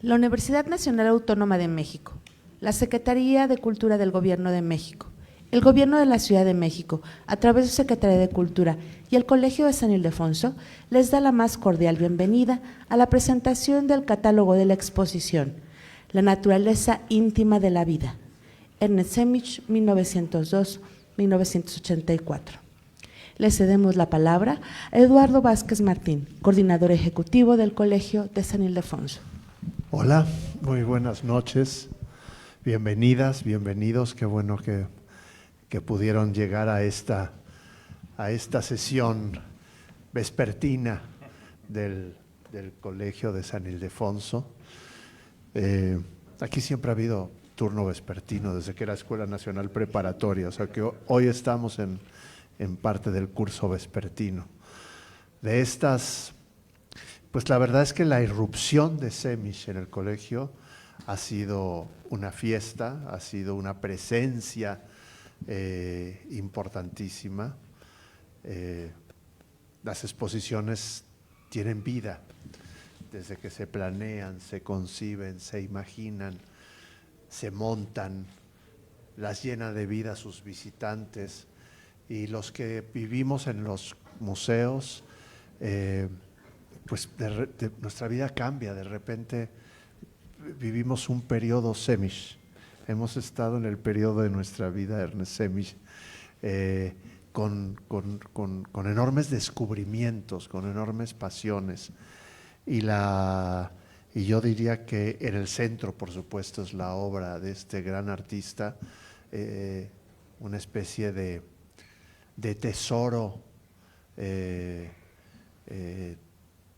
La Universidad Nacional Autónoma de México, la Secretaría de Cultura del Gobierno de México, el Gobierno de la Ciudad de México, a través de su Secretaría de Cultura y el Colegio de San Ildefonso, les da la más cordial bienvenida a la presentación del catálogo de la exposición La naturaleza íntima de la vida, Ernest Semich, 1902-1984. Le cedemos la palabra a Eduardo Vázquez Martín, coordinador ejecutivo del Colegio de San Ildefonso. Hola, muy buenas noches, bienvenidas, bienvenidos, qué bueno que pudieron llegar a esta sesión vespertina del Colegio de San Ildefonso. Aquí siempre ha habido turno vespertino desde que era Escuela Nacional Preparatoria, o sea que hoy estamos en parte del curso vespertino. De estas, pues la verdad es que la irrupción de Semich en el colegio ha sido una fiesta, ha sido una presencia importantísima. Las exposiciones tienen vida desde que se planean, se conciben, se imaginan, se montan, las llena de vida sus visitantes, y los que vivimos en los museos, pues nuestra vida cambia. De repente vivimos un periodo Semich. Hemos estado en el periodo de nuestra vida Ernest Semich, con enormes descubrimientos, con enormes pasiones. Y yo diría que en el centro, por supuesto, es la obra de este gran artista, una especie de tesoro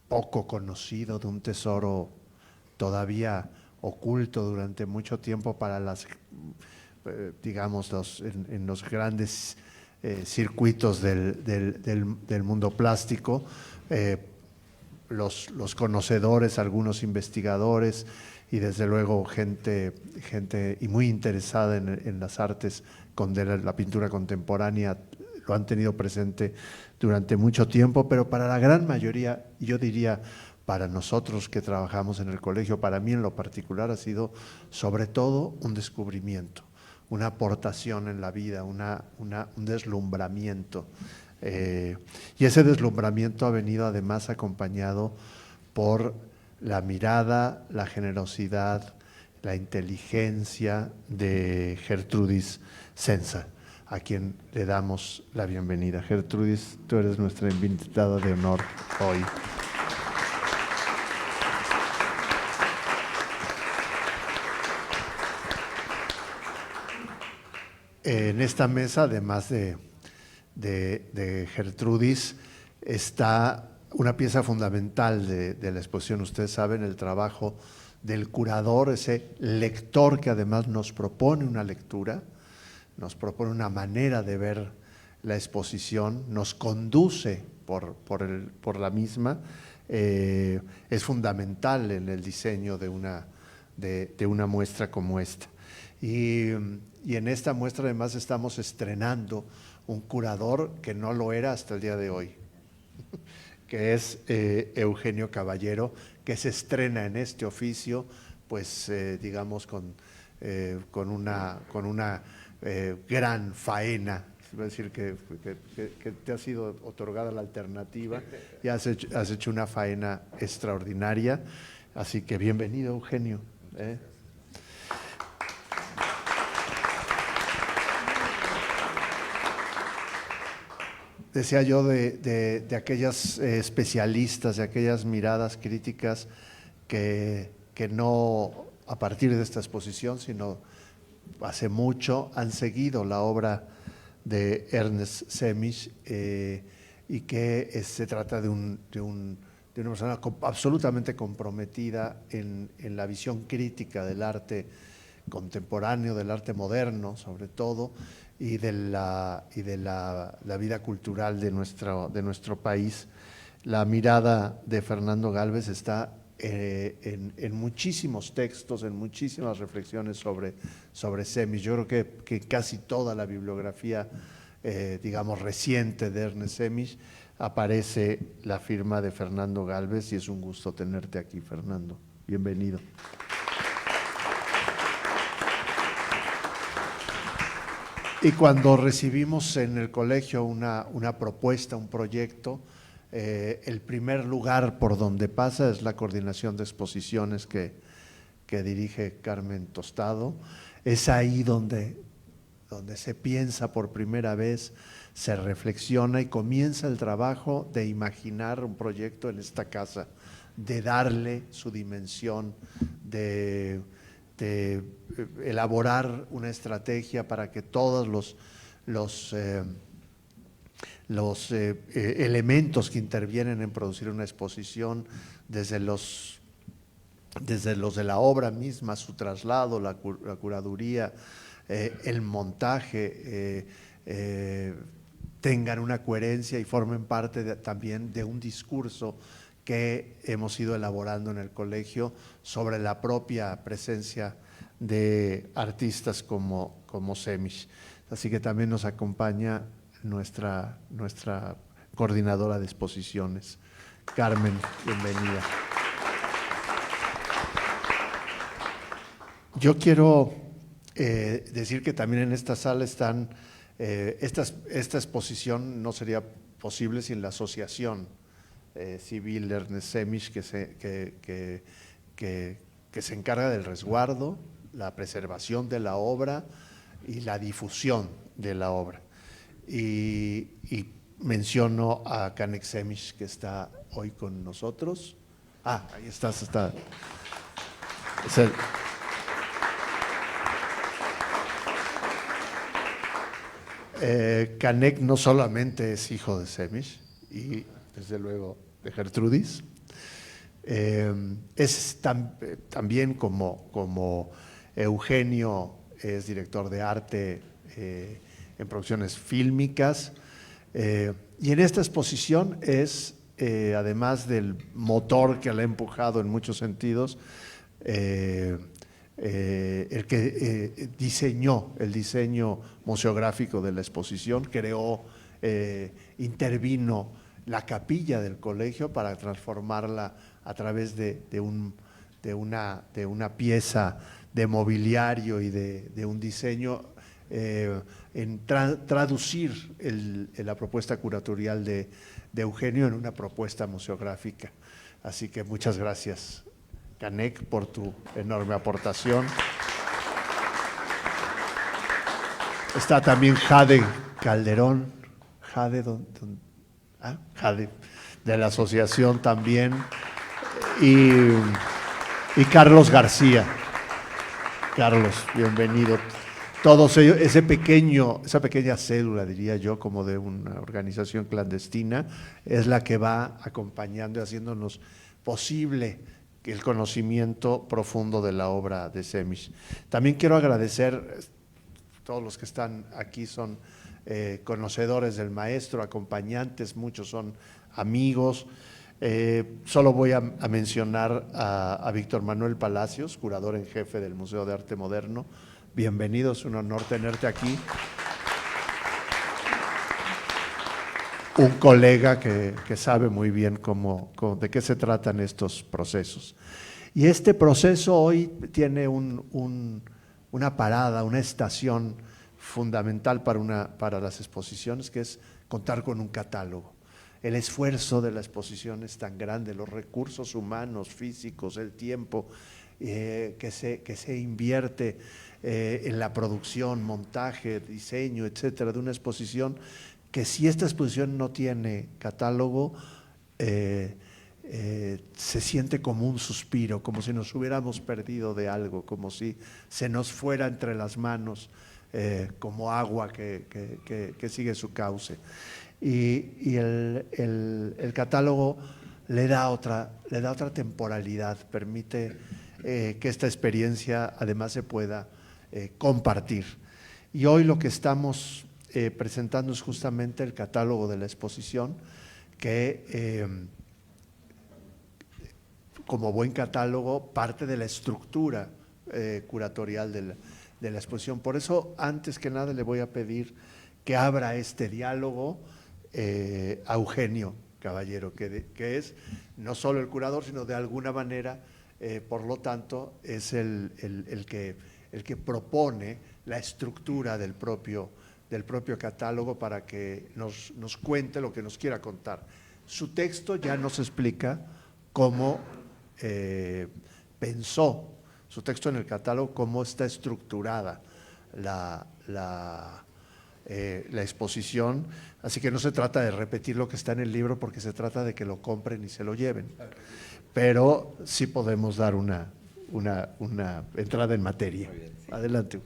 poco conocido, de un tesoro todavía oculto durante mucho tiempo para las, digamos, en los grandes circuitos del mundo plástico, los conocedores, algunos investigadores y desde luego gente y muy interesada en las artes, la pintura contemporánea, lo han tenido presente durante mucho tiempo, pero para la gran mayoría, yo diría, para nosotros que trabajamos en el colegio, para mí en lo particular ha sido sobre todo un descubrimiento, una aportación en la vida, un deslumbramiento. Y ese deslumbramiento ha venido además acompañado por la mirada, la generosidad, la inteligencia de Gertrudis Senza, a quien le damos la bienvenida. Gertrudis, tú eres nuestra invitada de honor hoy. En esta mesa, además de Gertrudis, está una pieza fundamental de la exposición. Ustedes saben, el trabajo del curador, ese lector que además nos propone una lectura, nos propone una manera de ver la exposición, nos conduce por la misma. Es fundamental en el diseño de una muestra como esta. Y en esta muestra además estamos estrenando un curador que no lo era hasta el día de hoy, que es Eugenio Caballero, que se estrena en este oficio, pues digamos con una gran faena. Es decir, que te ha sido otorgada la alternativa y has hecho una faena extraordinaria. Así que bienvenido, Eugenio. Decía yo de aquellas especialistas, de aquellas miradas críticas que no a partir de esta exposición, sino hace mucho han seguido la obra de Ernest Semich, y que se trata de una persona absolutamente comprometida en la visión crítica del arte contemporáneo, del arte moderno sobre todo, y de la vida cultural de nuestro país. La mirada de Fernando Gálvez está en muchísimos textos, en muchísimas reflexiones sobre Semich. Yo creo que casi toda la bibliografía, digamos, reciente de Ernest Semich aparece la firma de Fernando Gálvez, y es un gusto tenerte aquí, Fernando. bienvenido. Y cuando recibimos en el colegio una propuesta, un proyecto, el primer lugar por donde pasa es la coordinación de exposiciones que dirige Carmen Tostado. Es ahí donde se piensa por primera vez, se reflexiona y comienza el trabajo de imaginar un proyecto en esta casa, de darle su dimensión, de elaborar una estrategia para que todos los elementos que intervienen en producir una exposición, desde los de la obra misma, su traslado, la curaduría, el montaje, tengan una coherencia y formen parte también de un discurso que hemos ido elaborando en el colegio sobre la propia presencia de artistas como Semish. Así que también nos acompaña nuestra coordinadora de exposiciones, Carmen, bienvenida. Yo quiero decir que también en esta sala están, esta exposición no sería posible sin la asociación civil Ernest Semish, que se encarga del resguardo, la preservación de la obra y la difusión de la obra. Y menciono a Canek Semish, que está hoy con nosotros. Ahí estás, está. Canek no solamente es hijo de Semish y desde luego de Gertrudis, es también como Eugenio es director de arte en producciones fílmicas, y en esta exposición es, además del motor que la ha empujado en muchos sentidos, el que diseñó el diseño museográfico de la exposición, intervino la capilla del colegio para transformarla a través de una pieza de mobiliario y de un diseño, en traducir la propuesta curatorial de Eugenio en una propuesta museográfica. Así que muchas gracias, Canek, por tu enorme aportación. Está también Jade Calderón, Jade de la asociación también, y Carlos García. Carlos, bienvenido. Todos ellos, esa pequeña célula, diría yo, como de una organización clandestina, es la que va acompañando y haciéndonos posible el conocimiento profundo de la obra de Semish. También quiero agradecer, todos los que están aquí son conocedores del maestro, acompañantes, muchos son amigos. Solo voy a mencionar a Víctor Manuel Palacios, curador en jefe del Museo de Arte Moderno. Bienvenido, es un honor tenerte aquí. Un colega que sabe muy bien de qué se tratan estos procesos. Y este proceso hoy tiene una parada, una estación fundamental para las exposiciones, que es contar con un catálogo. El esfuerzo de la exposición es tan grande, los recursos humanos, físicos, el tiempo que se invierte en la producción, montaje, diseño, etcétera, de una exposición, que si esta exposición no tiene catálogo, se siente como un suspiro, como si nos hubiéramos perdido de algo, como si se nos fuera entre las manos, como agua que sigue su cauce. Y el catálogo le da otra temporalidad, permite que esta experiencia además se pueda compartir. Y hoy lo que estamos presentando es justamente el catálogo de la exposición, que como buen catálogo parte de la estructura curatorial de la exposición. Por eso, antes que nada, le voy a pedir que abra este diálogo a Eugenio Caballero, que es no solo el curador, sino de alguna manera por lo tanto, es el que propone la estructura del propio catálogo para que nos cuente lo que nos quiera contar. Su texto ya nos explica cómo pensó, su texto en el catálogo, cómo está estructurada la exposición, así que no se trata de repetir lo que está en el libro, porque se trata de que lo compren y se lo lleven, pero sí podemos dar una entrada en materia. Adelante.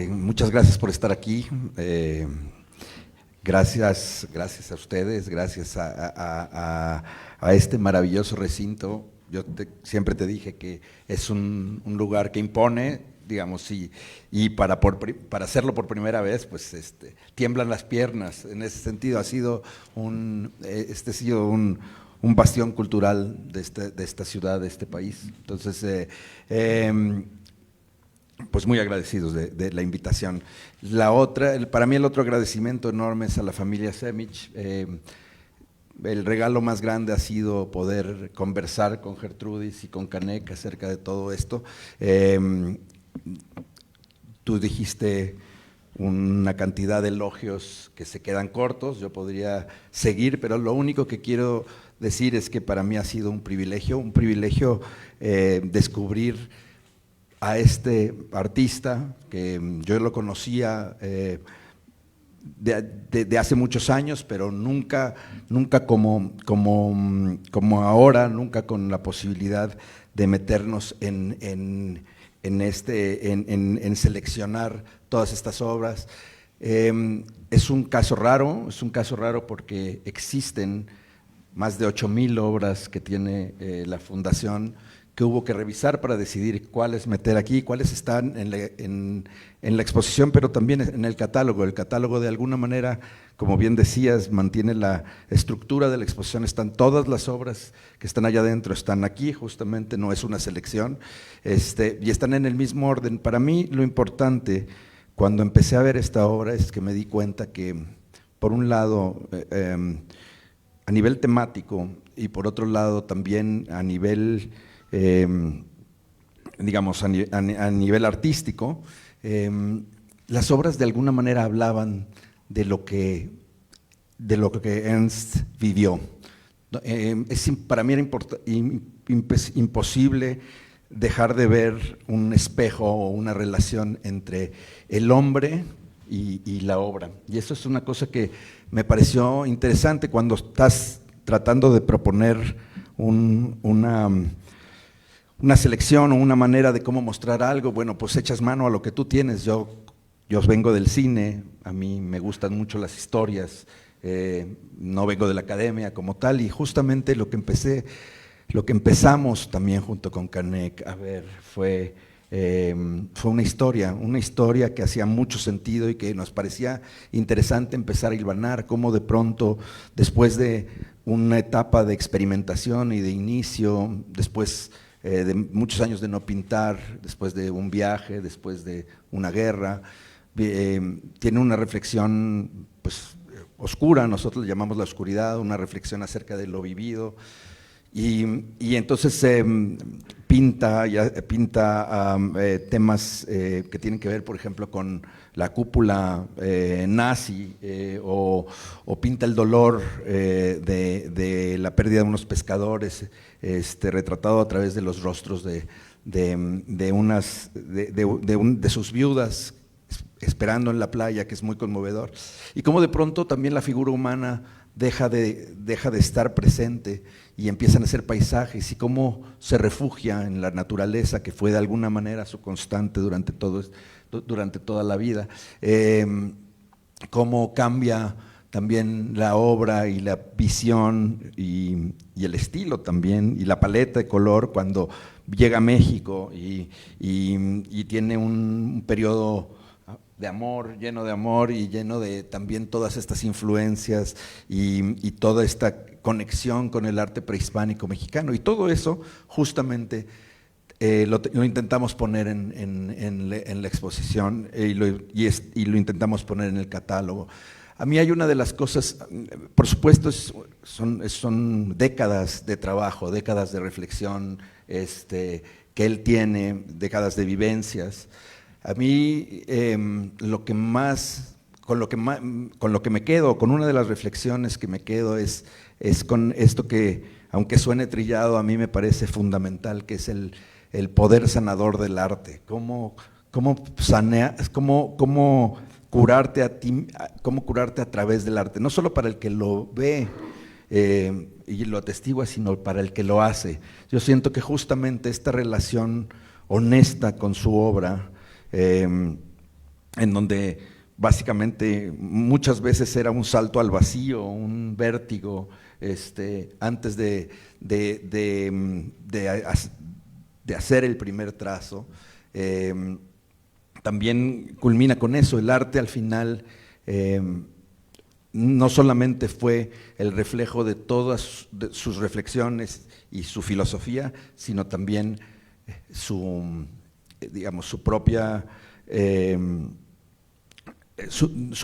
Muchas gracias por estar aquí, gracias a ustedes, gracias a este maravilloso recinto. Yo siempre te dije que es un lugar que impone, digamos, y para hacerlo por primera vez, pues tiemblan las piernas. En ese sentido ha sido un bastión cultural de esta ciudad, de este país. Entonces, pues muy agradecidos de la invitación. Para mí el otro agradecimiento enorme es a la familia Semich. El regalo más grande ha sido poder conversar con Gertrudis y con Canek acerca de todo esto. Tú dijiste una cantidad de elogios que se quedan cortos, yo podría seguir, pero lo único que quiero decir es que para mí ha sido un privilegio descubrir a este artista, que yo lo conocía de hace muchos años, pero nunca como ahora, nunca con la posibilidad de meternos en seleccionar todas estas obras. Es un caso raro porque existen más de 8,000 obras que tiene la Fundación, que hubo que revisar para decidir cuáles meter aquí, cuáles están en la exposición, pero también en el catálogo. El catálogo, de alguna manera, como bien decías, mantiene la estructura de la exposición. Están todas las obras que están allá adentro, están aquí, justamente, no es una selección, y están en el mismo orden. Para mí, lo importante, cuando empecé a ver esta obra, es que me di cuenta que, por un lado, a nivel temático, y por otro lado también a nivel, digamos, a nivel artístico, las obras de alguna manera hablaban de lo que Ernst vivió. Para mí era imposible dejar de ver un espejo o una relación entre el hombre y la obra. Y eso es una cosa que me pareció interesante cuando estás tratando de proponer una selección o una manera de cómo mostrar algo. Bueno, pues echas mano a lo que tú tienes. Yo vengo del cine, a mí me gustan mucho las historias, no vengo de la academia como tal, y justamente lo que empezamos también junto con Canek a ver fue una historia que hacía mucho sentido y que nos parecía interesante empezar a hilvanar, cómo de pronto, después de una etapa de experimentación y de inicio, después de muchos años de no pintar, después de un viaje, después de una guerra, tiene una reflexión pues oscura, nosotros le llamamos la oscuridad, una reflexión acerca de lo vivido, y entonces pinta temas que tienen que ver, por ejemplo, con la cúpula nazi, o pinta el dolor de la pérdida de unos pescadores, retratado a través de los rostros de sus viudas esperando en la playa, que es muy conmovedor, y cómo de pronto también la figura humana deja de estar presente y empiezan a ser paisajes, y cómo se refugia en la naturaleza, que fue de alguna manera su constante durante toda la vida, cómo cambia también la obra y la visión y el estilo también, y la paleta de color cuando llega a México y tiene un periodo de amor, lleno de amor y lleno de también todas estas influencias y toda esta conexión con el arte prehispánico mexicano, y todo eso justamente lo intentamos poner en la exposición y lo intentamos poner en el catálogo. A mí hay una de las cosas, por supuesto, son décadas de trabajo, décadas de reflexión, que él tiene, décadas de vivencias. A mí con lo que me quedo, con una de las reflexiones que me quedo es con esto que, aunque suene trillado, a mí me parece fundamental, que es el poder sanador del arte. Cómo curarte a ti, cómo curarte a través del arte, no solo para el que lo ve y lo atestigua, sino para el que lo hace. Yo siento que justamente esta relación honesta con su obra, en donde básicamente muchas veces era un salto al vacío, un vértigo, antes de hacer el primer trazo, también culmina con eso. El arte al final no solamente fue el reflejo de todas sus reflexiones y su filosofía, sino también su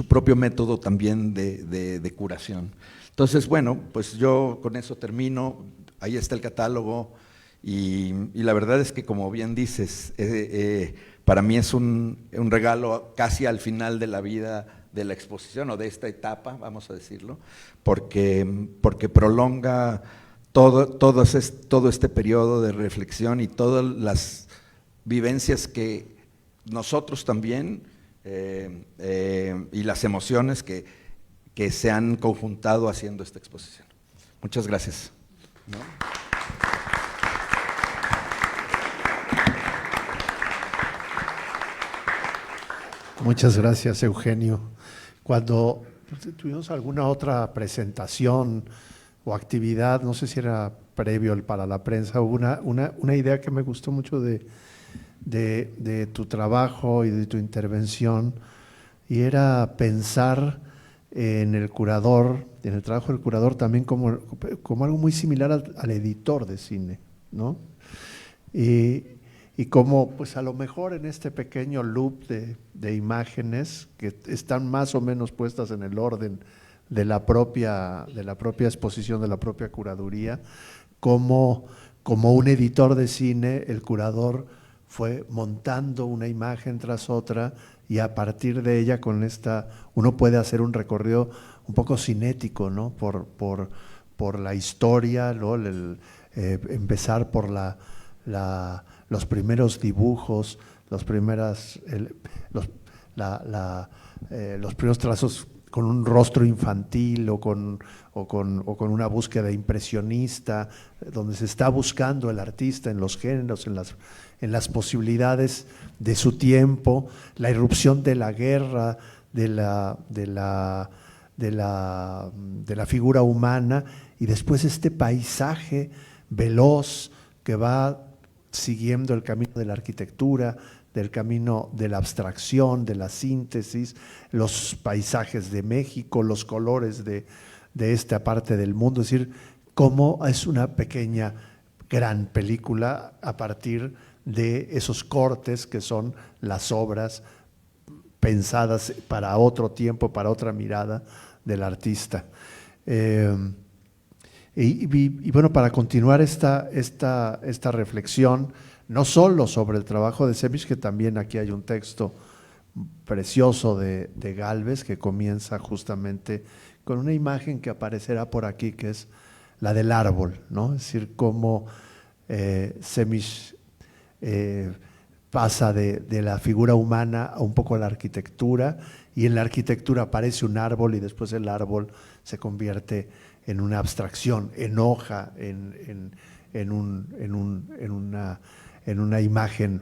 propio método también de curación. Entonces, bueno, pues yo con eso termino. Ahí está el catálogo y la verdad es que, como bien dices, para mí es un regalo casi al final de la vida de la exposición, o de esta etapa, vamos a decirlo, porque prolonga todo este periodo de reflexión y todas las vivencias que nosotros también, y las emociones que se han conjuntado haciendo esta exposición. Muchas gracias. ¿No? Muchas gracias, Eugenio. Cuando tuvimos alguna otra presentación o actividad, no sé si era previo para la prensa, hubo una idea que me gustó mucho de tu trabajo y de tu intervención, y era pensar en el curador, en el trabajo del curador también como algo muy similar al editor de cine, ¿no? Y como, pues a lo mejor en este pequeño loop de imágenes que están más o menos puestas en el orden de la propia exposición, de la propia curaduría, como un editor de cine, el curador fue montando una imagen tras otra, y a partir de ella, uno puede hacer un recorrido un poco cinético, ¿no? Por la historia, ¿no? Empezar por los primeros dibujos, los primeros trazos con un rostro infantil o con una búsqueda impresionista, donde se está buscando el artista en los géneros, en las posibilidades de su tiempo, la irrupción de la guerra, de la figura humana, y después este paisaje veloz que va siguiendo el camino de la arquitectura, del camino de la abstracción, de la síntesis, los paisajes de México, los colores de esta parte del mundo. Es decir, cómo es una pequeña, gran película a partir de esos cortes que son las obras pensadas para otro tiempo, para otra mirada del artista. Y bueno, para continuar esta reflexión, no solo sobre el trabajo de Semisch, que también aquí hay un texto precioso de Gálvez que comienza justamente con una imagen que aparecerá por aquí, que es la del árbol, ¿no? Es decir, cómo Semisch pasa de la figura humana a un poco a la arquitectura, y en la arquitectura aparece un árbol y después el árbol se convierte en una abstracción, en hoja, en una imagen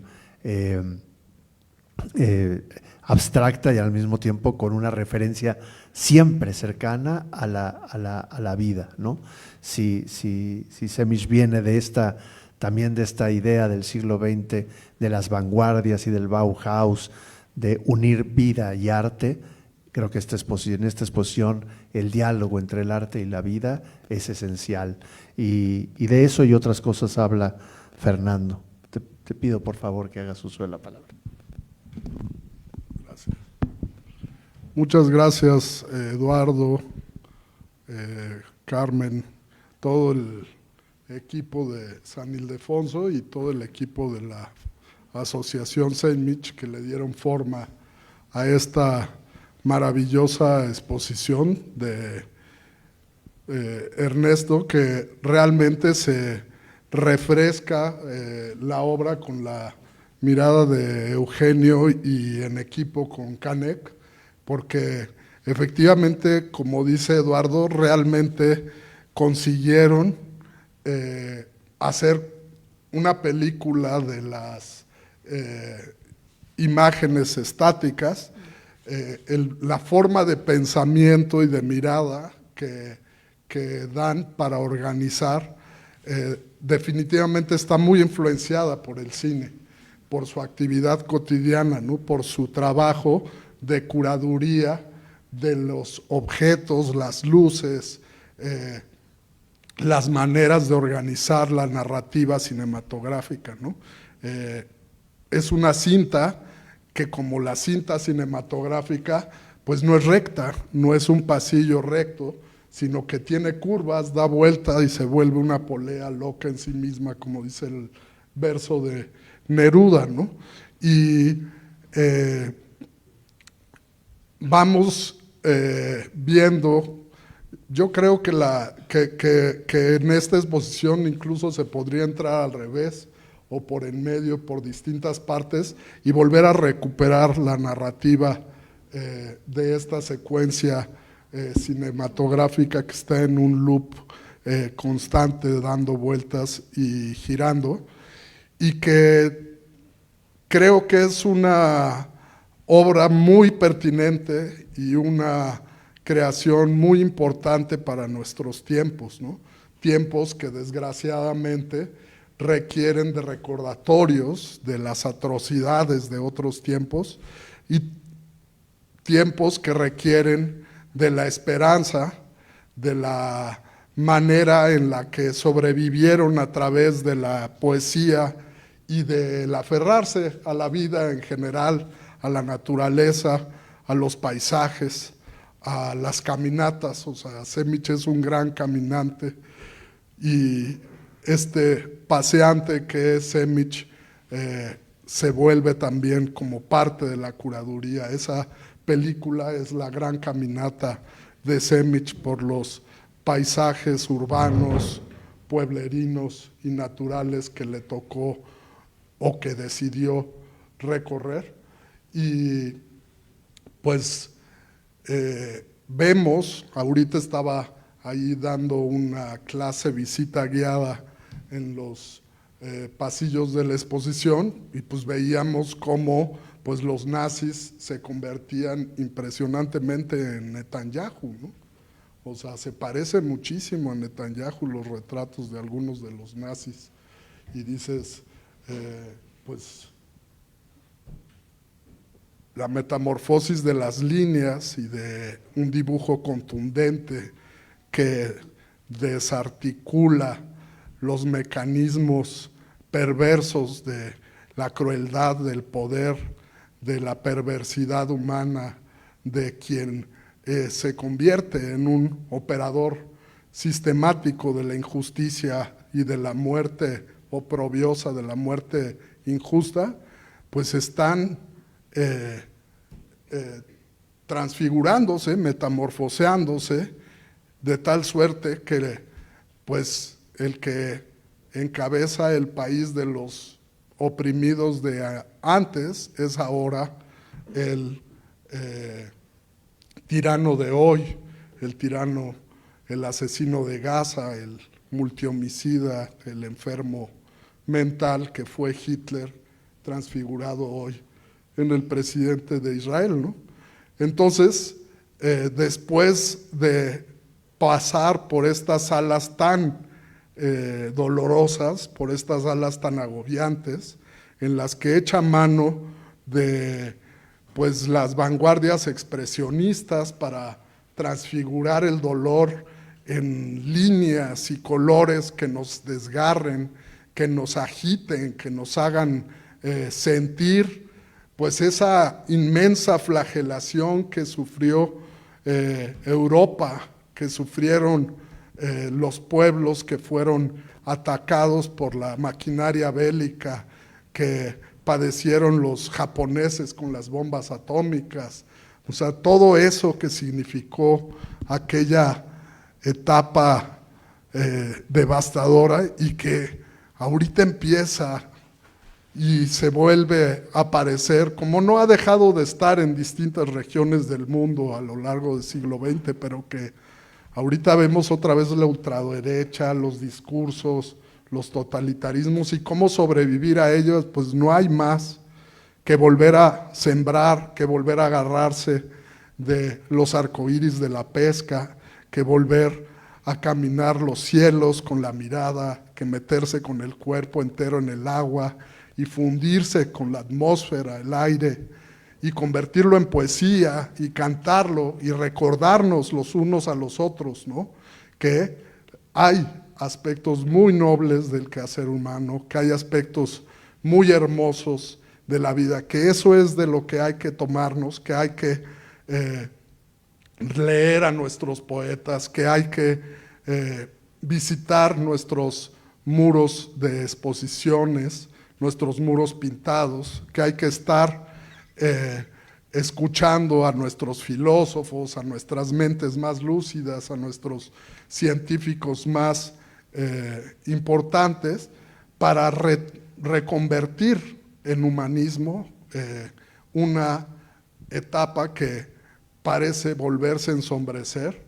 abstracta, y al mismo tiempo con una referencia siempre cercana a la vida, ¿no? Si Semisch viene también de esta idea del siglo XX, de las vanguardias y del Bauhaus, de unir vida y arte, creo que en esta exposición el diálogo entre el arte y la vida es esencial, y de eso y otras cosas habla Fernando. Te pido por favor que hagas uso de la palabra. Gracias. Muchas gracias, Eduardo, Carmen, todo equipo de San Ildefonso y todo el equipo de la Asociación Sejmich que le dieron forma a esta maravillosa exposición de Ernesto, que realmente se refresca la obra con la mirada de Eugenio y en equipo con Canek, porque efectivamente, como dice Eduardo, realmente consiguieron hacer una película de las imágenes estáticas, la forma de pensamiento y de mirada que dan para organizar, definitivamente está muy influenciada por el cine, por su actividad cotidiana, ¿no? Por su trabajo de curaduría de los objetos, las luces, las maneras de organizar la narrativa cinematográfica, ¿no? Es una cinta que, como la cinta cinematográfica, pues no es recta, no es un pasillo recto, sino que tiene curvas, da vuelta y se vuelve una polea loca en sí misma, como dice el verso de Neruda, ¿no? Y vamos viendo, yo creo que en esta exposición incluso se podría entrar al revés o por en medio, por distintas partes, y volver a recuperar la narrativa de esta secuencia cinematográfica que está en un loop constante, dando vueltas y girando, y que creo que es una obra muy pertinente y una creación muy importante para nuestros tiempos, ¿no? Tiempos que desgraciadamente requieren de recordatorios de las atrocidades de otros tiempos y tiempos que requieren de la esperanza, de la manera en la que sobrevivieron a través de la poesía y del aferrarse a la vida en general, a la naturaleza, a los paisajes, a las caminatas. O sea, Sejmich es un gran caminante y este paseante que es Sejmich se vuelve también como parte de la curaduría. Esa película es la gran caminata de Sejmich por los paisajes urbanos, pueblerinos y naturales que le tocó o que decidió recorrer. Y pues vemos, ahorita estaba ahí dando una clase visita guiada en los pasillos de la exposición y pues veíamos cómo pues los nazis se convertían impresionantemente en Netanyahu, ¿no? O sea, se parece muchísimo a Netanyahu los retratos de algunos de los nazis y dices, pues la metamorfosis de las líneas y de un dibujo contundente que desarticula los mecanismos perversos de la crueldad, del poder, de la perversidad humana, de quien se convierte en un operador sistemático de la injusticia y de la muerte oprobiosa, de la muerte injusta, pues están transfigurándose, metamorfoseándose, de tal suerte que pues el que encabeza el país de los oprimidos de antes es ahora el tirano de hoy, el tirano, el asesino de Gaza, el multihomicida, el enfermo mental que fue Hitler, transfigurado hoy en el presidente de Israel, ¿no? Entonces, después de pasar por estas salas tan dolorosas, por estas salas tan agobiantes, en las que echa mano de pues las vanguardias expresionistas para transfigurar el dolor en líneas y colores que nos desgarren, que nos agiten, que nos hagan sentir pues esa inmensa flagelación que sufrió Europa, que sufrieron los pueblos que fueron atacados por la maquinaria bélica que padecieron los japoneses con las bombas atómicas. O sea, todo eso que significó aquella etapa devastadora y que ahorita empieza y se vuelve a aparecer, como no ha dejado de estar en distintas regiones del mundo a lo largo del siglo XX, pero que ahorita vemos otra vez la ultraderecha, los discursos, los totalitarismos y cómo sobrevivir a ellos, pues no hay más que volver a sembrar, que volver a agarrarse de los arcoíris de la pesca, que volver a caminar los cielos con la mirada, que meterse con el cuerpo entero en el agua y fundirse con la atmósfera, el aire, y convertirlo en poesía y cantarlo y recordarnos los unos a los otros, ¿no? Que hay aspectos muy nobles del quehacer humano, que hay aspectos muy hermosos de la vida, que eso es de lo que hay que tomarnos, que hay que leer a nuestros poetas, que hay que visitar nuestros muros de exposiciones, nuestros muros pintados, que hay que estar escuchando a nuestros filósofos, a nuestras mentes más lúcidas, a nuestros científicos más importantes, para reconvertir en humanismo una etapa que parece volverse a ensombrecer,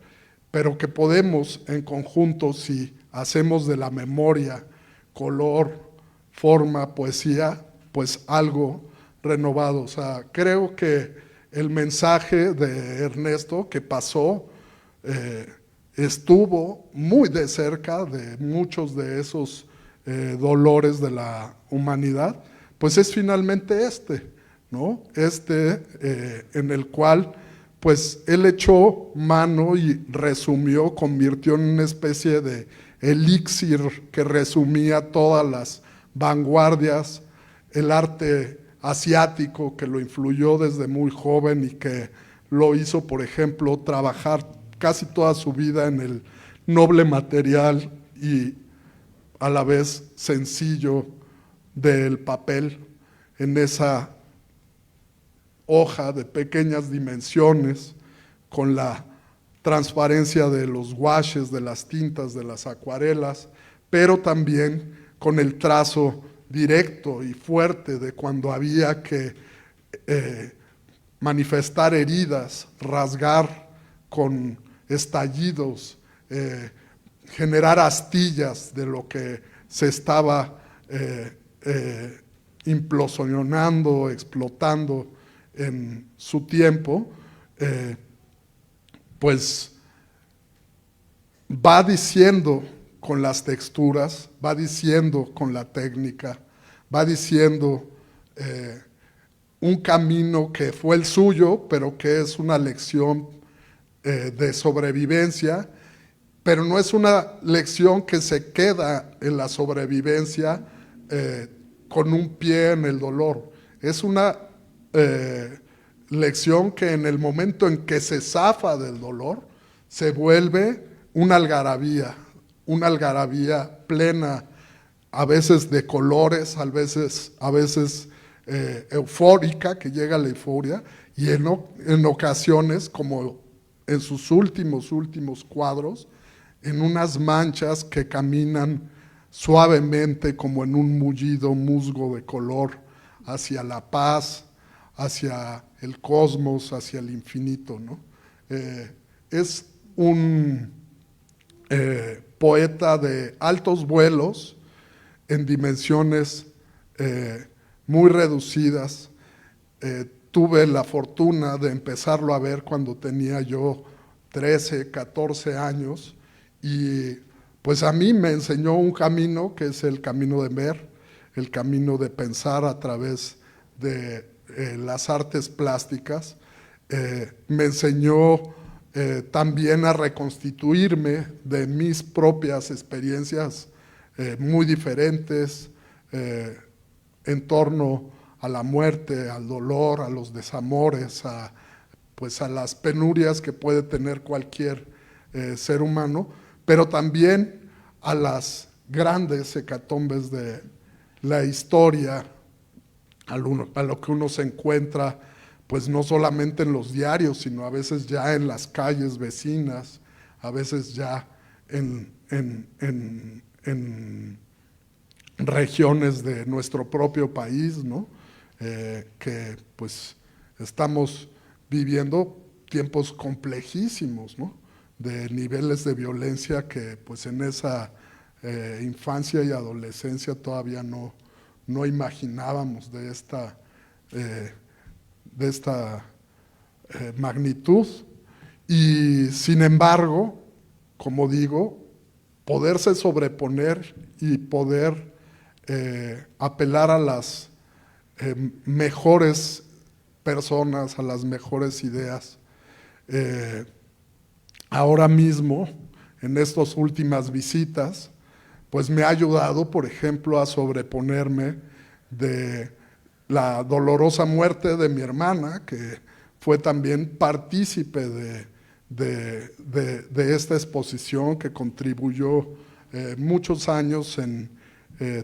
pero que podemos en conjunto, si hacemos de la memoria color, forma, poesía, pues algo renovado. O sea, creo que el mensaje de Ernesto que pasó estuvo muy de cerca de muchos de esos dolores de la humanidad, pues es finalmente ¿no? En el cual pues él echó mano y resumió, convirtió en una especie de elixir que resumía todas las vanguardias, el arte asiático que lo influyó desde muy joven y que lo hizo, por ejemplo, trabajar casi toda su vida en el noble material y a la vez sencillo del papel, en esa hoja de pequeñas dimensiones, con la transparencia de los washes, de las tintas, de las acuarelas, pero también con el trazo directo y fuerte de cuando había que manifestar heridas, rasgar con estallidos, generar astillas de lo que se estaba implosionando, explotando en su tiempo, pues va diciendo con las texturas, va diciendo con la técnica, va diciendo un camino que fue el suyo, pero que es una lección de sobrevivencia, pero no es una lección que se queda en la sobrevivencia con un pie en el dolor. Es una lección que en el momento en que se zafa del dolor, se vuelve una algarabía plena, a veces de colores, a veces eufórica, que llega a la euforia, y en ocasiones, como en sus últimos cuadros, en unas manchas que caminan suavemente como en un mullido musgo de color hacia la paz, hacia el cosmos, hacia el infinito, ¿no? Es un poeta de altos vuelos en dimensiones muy reducidas. Tuve la fortuna de empezarlo a ver cuando tenía yo 13, 14 años y pues a mí me enseñó un camino que es el camino de ver, el camino de pensar a través de las artes plásticas. Me enseñó también a reconstituirme de mis propias experiencias muy diferentes en torno a la muerte, al dolor, a los desamores, pues a las penurias que puede tener cualquier ser humano, pero también a las grandes hecatombes de la historia, a lo que uno se encuentra, pues no solamente en los diarios, sino a veces ya en las calles vecinas, a veces ya en regiones de nuestro propio país, ¿no? Que pues estamos viviendo tiempos complejísimos, ¿no? De niveles de violencia que pues en esa infancia y adolescencia todavía no imaginábamos de esta magnitud. Y sin embargo, como digo, poderse sobreponer y poder apelar a las mejores personas, a las mejores ideas. Ahora mismo, en estas últimas visitas, pues me ha ayudado, por ejemplo, a sobreponerme de la dolorosa muerte de mi hermana, que fue también partícipe de esta exposición, que contribuyó muchos años en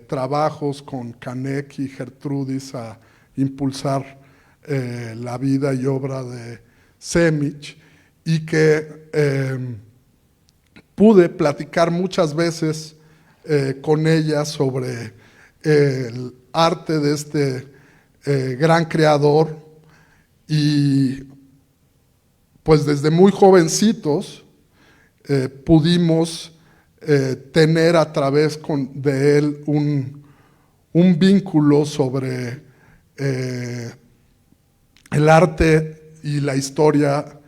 trabajos con Canek y Gertrudis a impulsar la vida y obra de Semich, y que pude platicar muchas veces con ella sobre el arte de este gran creador, y pues desde muy jovencitos pudimos tener a través de él un vínculo sobre el arte y la historia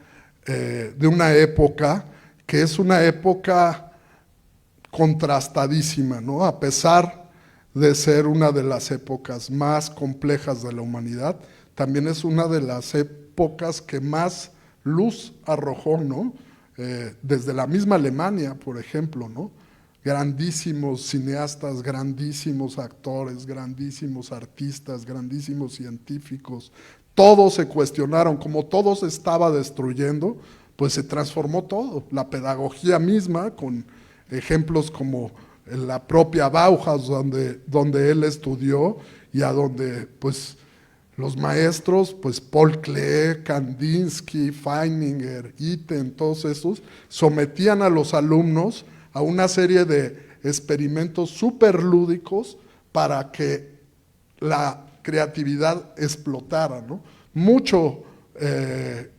de una época que es una época contrastadísima, ¿no? A pesar de ser una de las épocas más complejas de la humanidad, también es una de las épocas que más luz arrojó, ¿no? Desde la misma Alemania, por ejemplo, ¿no? Grandísimos cineastas, grandísimos actores, grandísimos artistas, grandísimos científicos, todos se cuestionaron, como todo se estaba destruyendo, pues se transformó todo. La pedagogía misma, con ejemplos como la propia Bauhaus, donde él estudió, y a donde pues los maestros, pues Paul Klee, Kandinsky, Feininger, Itten, todos esos, sometían a los alumnos a una serie de experimentos súper lúdicos para que la creatividad explotara, ¿no? Mucho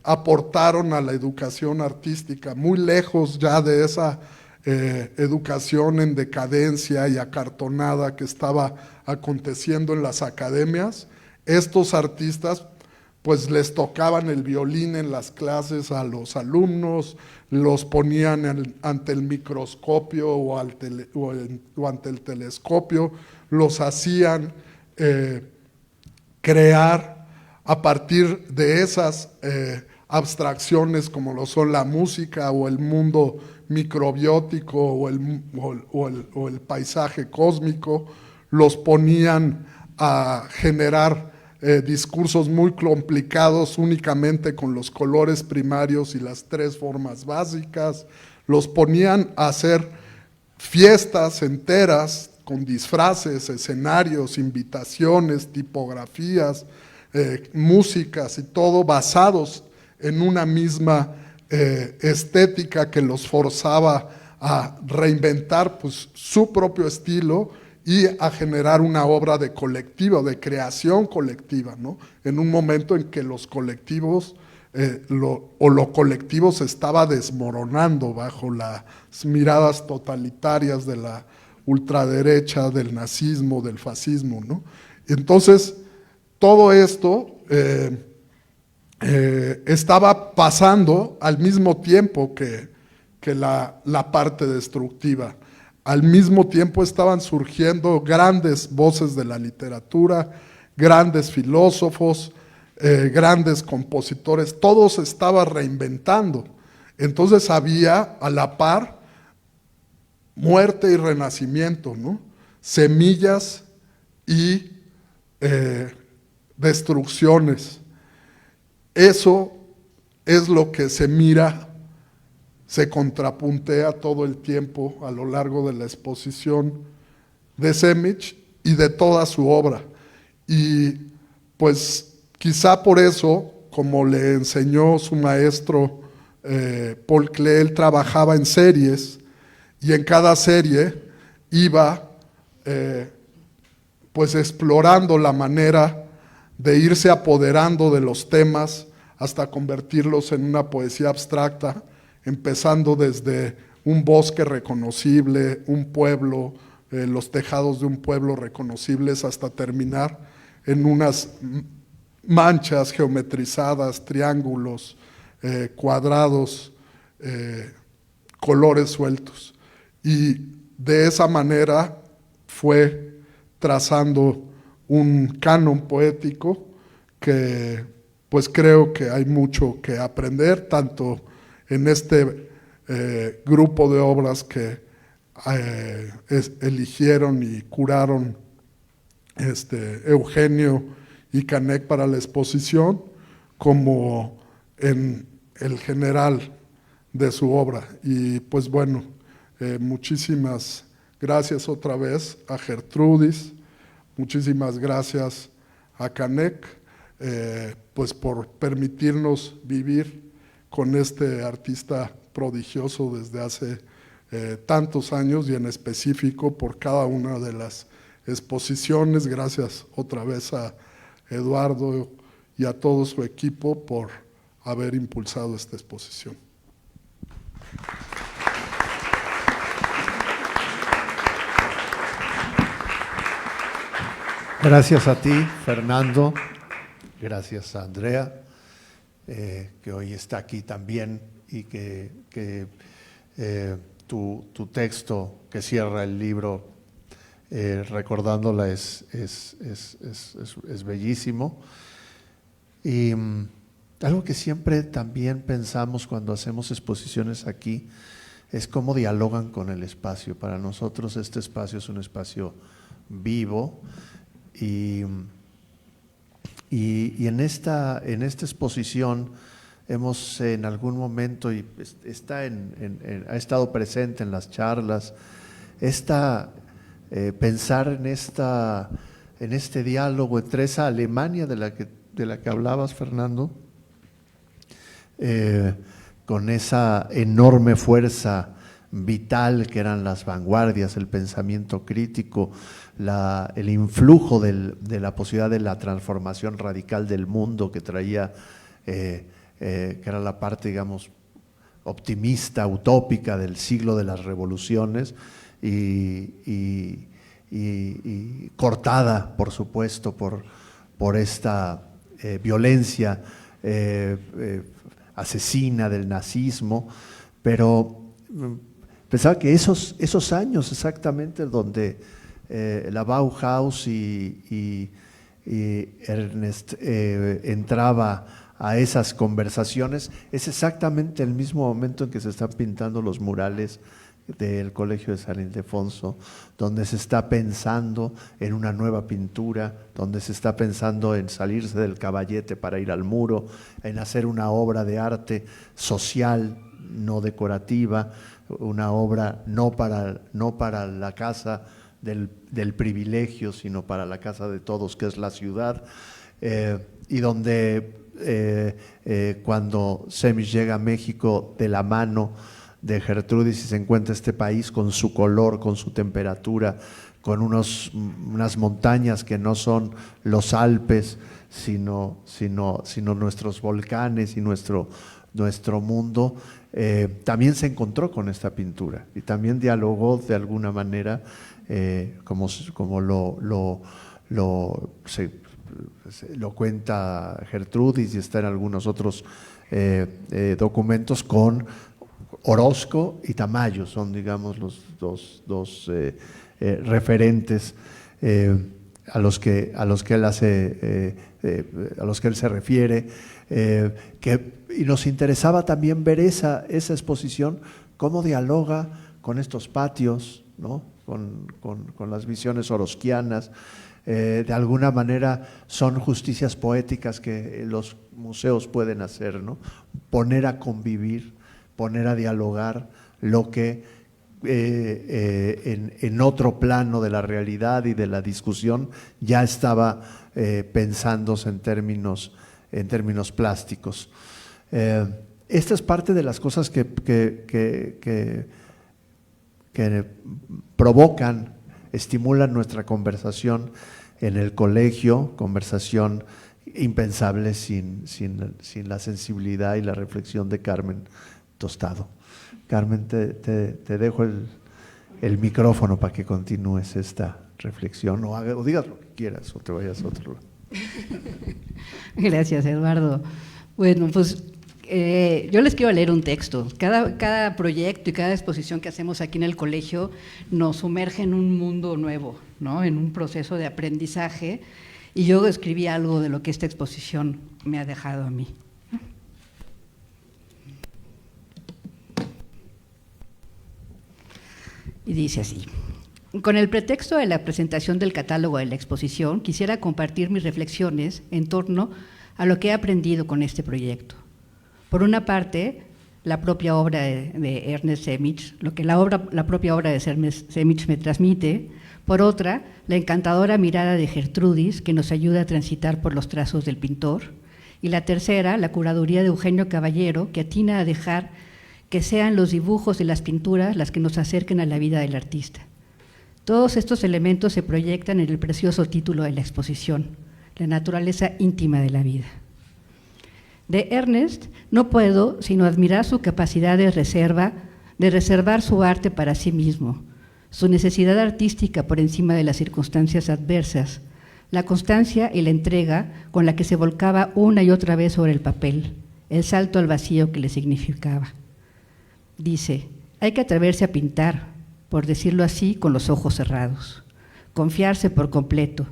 aportaron a la educación artística, muy lejos ya de esa educación en decadencia y acartonada que estaba aconteciendo en las academias. Estos artistas pues les tocaban el violín en las clases a los alumnos, los ponían ante el microscopio o ante el telescopio, los hacían crear a partir de esas abstracciones como lo son la música o el mundo microbiótico o el paisaje cósmico, los ponían a generar discursos muy complicados únicamente con los colores primarios y las tres formas básicas, los ponían a hacer fiestas enteras con disfraces, escenarios, invitaciones, tipografías, músicas y todo basados en una misma estética que los forzaba a reinventar pues, su propio estilo y a generar una obra de colectivo, de creación colectiva, ¿no? En un momento en que los colectivos lo colectivo se estaba desmoronando bajo las miradas totalitarias de la ultraderecha, del nazismo, del fascismo, ¿no? Entonces, todo esto estaba pasando al mismo tiempo que la parte destructiva. Al mismo tiempo estaban surgiendo grandes voces de la literatura, grandes filósofos, grandes compositores, todo se estaba reinventando. Entonces había a la par muerte y renacimiento, ¿no? Semillas y destrucciones. Eso es lo que se mira se contrapuntea todo el tiempo a lo largo de la exposición de Semič y de toda su obra. Y pues quizá por eso, como le enseñó su maestro Paul Klee, él trabajaba en series y en cada serie iba pues explorando la manera de irse apoderando de los temas hasta convertirlos en una poesía abstracta, empezando desde un bosque reconocible, un pueblo, los tejados de un pueblo reconocibles, hasta terminar en unas manchas geometrizadas, triángulos, cuadrados, colores sueltos. Y de esa manera fue trazando un canon poético que pues creo que hay mucho que aprender, tanto en este grupo de obras que eligieron y curaron Eugenio y Canek para la exposición, como en el general de su obra. Y pues bueno, muchísimas gracias otra vez a Gertrudis, muchísimas gracias a Canek, pues por permitirnos vivir con este artista prodigioso desde hace tantos años, y en específico por cada una de las exposiciones. Gracias otra vez a Eduardo y a todo su equipo por haber impulsado esta exposición. Gracias a ti, Fernando. Gracias a Andrea, que hoy está aquí también, y que tu texto que cierra el libro, recordándola, es bellísimo. Y algo que siempre también pensamos cuando hacemos exposiciones aquí es cómo dialogan con el espacio. Para nosotros este espacio es un espacio vivo, y en esta exposición hemos en algún momento, y ha estado presente en las charlas, pensar en este diálogo entre esa Alemania de la que hablabas, Fernando, con esa enorme fuerza vital que eran las vanguardias, el pensamiento crítico, el influjo de la posibilidad de la transformación radical del mundo que traía, que era la parte, digamos, optimista, utópica del siglo de las revoluciones, y cortada, por supuesto, por esta violencia asesina del nazismo. Pero pensaba que esos años exactamente donde la Bauhaus y Ernest entraba a esas conversaciones, es exactamente el mismo momento en que se están pintando los murales del Colegio de San Ildefonso, donde se está pensando en una nueva pintura, donde se está pensando en salirse del caballete para ir al muro, en hacer una obra de arte social, no decorativa, una obra no para la casa del privilegio, sino para la casa de todos, que es la ciudad, y donde cuando Semič llega a México de la mano de Gertrudis y se encuentra este país con su color, con su temperatura, con unas montañas que no son los Alpes, sino nuestros volcanes y nuestro mundo, también se encontró con esta pintura y también dialogó de alguna manera, como lo cuenta Gertrudis y está en algunos otros documentos, con Orozco y Tamayo. Son, digamos, los dos referentes a los que él se refiere, y nos interesaba también ver esa exposición, cómo dialoga con estos patios, ¿no? con las visiones orozquianas. De alguna manera son justicias poéticas que los museos pueden hacer, ¿no? Poner a convivir poner a dialogar lo que en otro plano de la realidad y de la discusión ya estaba pensándose en términos plásticos. Esta es parte de las cosas que provocan, estimulan nuestra conversación en el colegio, conversación impensable sin la sensibilidad y la reflexión de Carmen Tostado. Carmen, te dejo el micrófono para que continúes esta reflexión o digas lo que quieras o te vayas a otro lado. Gracias, Eduardo. Bueno, pues yo les quiero leer un texto. Cada proyecto y cada exposición que hacemos aquí en el colegio nos sumerge en un mundo nuevo, ¿no? En un proceso de aprendizaje, y yo escribí algo de lo que esta exposición me ha dejado a mí. Y dice así: con el pretexto de la presentación del catálogo de la exposición, quisiera compartir mis reflexiones en torno a lo que he aprendido con este proyecto. Por una parte, la propia obra de Ernest Semic, lo que la propia obra de Ernest Semic me transmite. Por otra, la encantadora mirada de Gertrudis, que nos ayuda a transitar por los trazos del pintor. Y la tercera, la curaduría de Eugenio Caballero, que atina a dejar que sean los dibujos y las pinturas las que nos acerquen a la vida del artista. Todos estos elementos se proyectan en el precioso título de la exposición, La naturaleza íntima de la vida. De Ernest no puedo sino admirar su capacidad de reservar su arte para sí mismo, su necesidad artística por encima de las circunstancias adversas, la constancia y la entrega con la que se volcaba una y otra vez sobre el papel, el salto al vacío que le significaba. Dice: hay que atreverse a pintar, por decirlo así, con los ojos cerrados, confiarse por completo,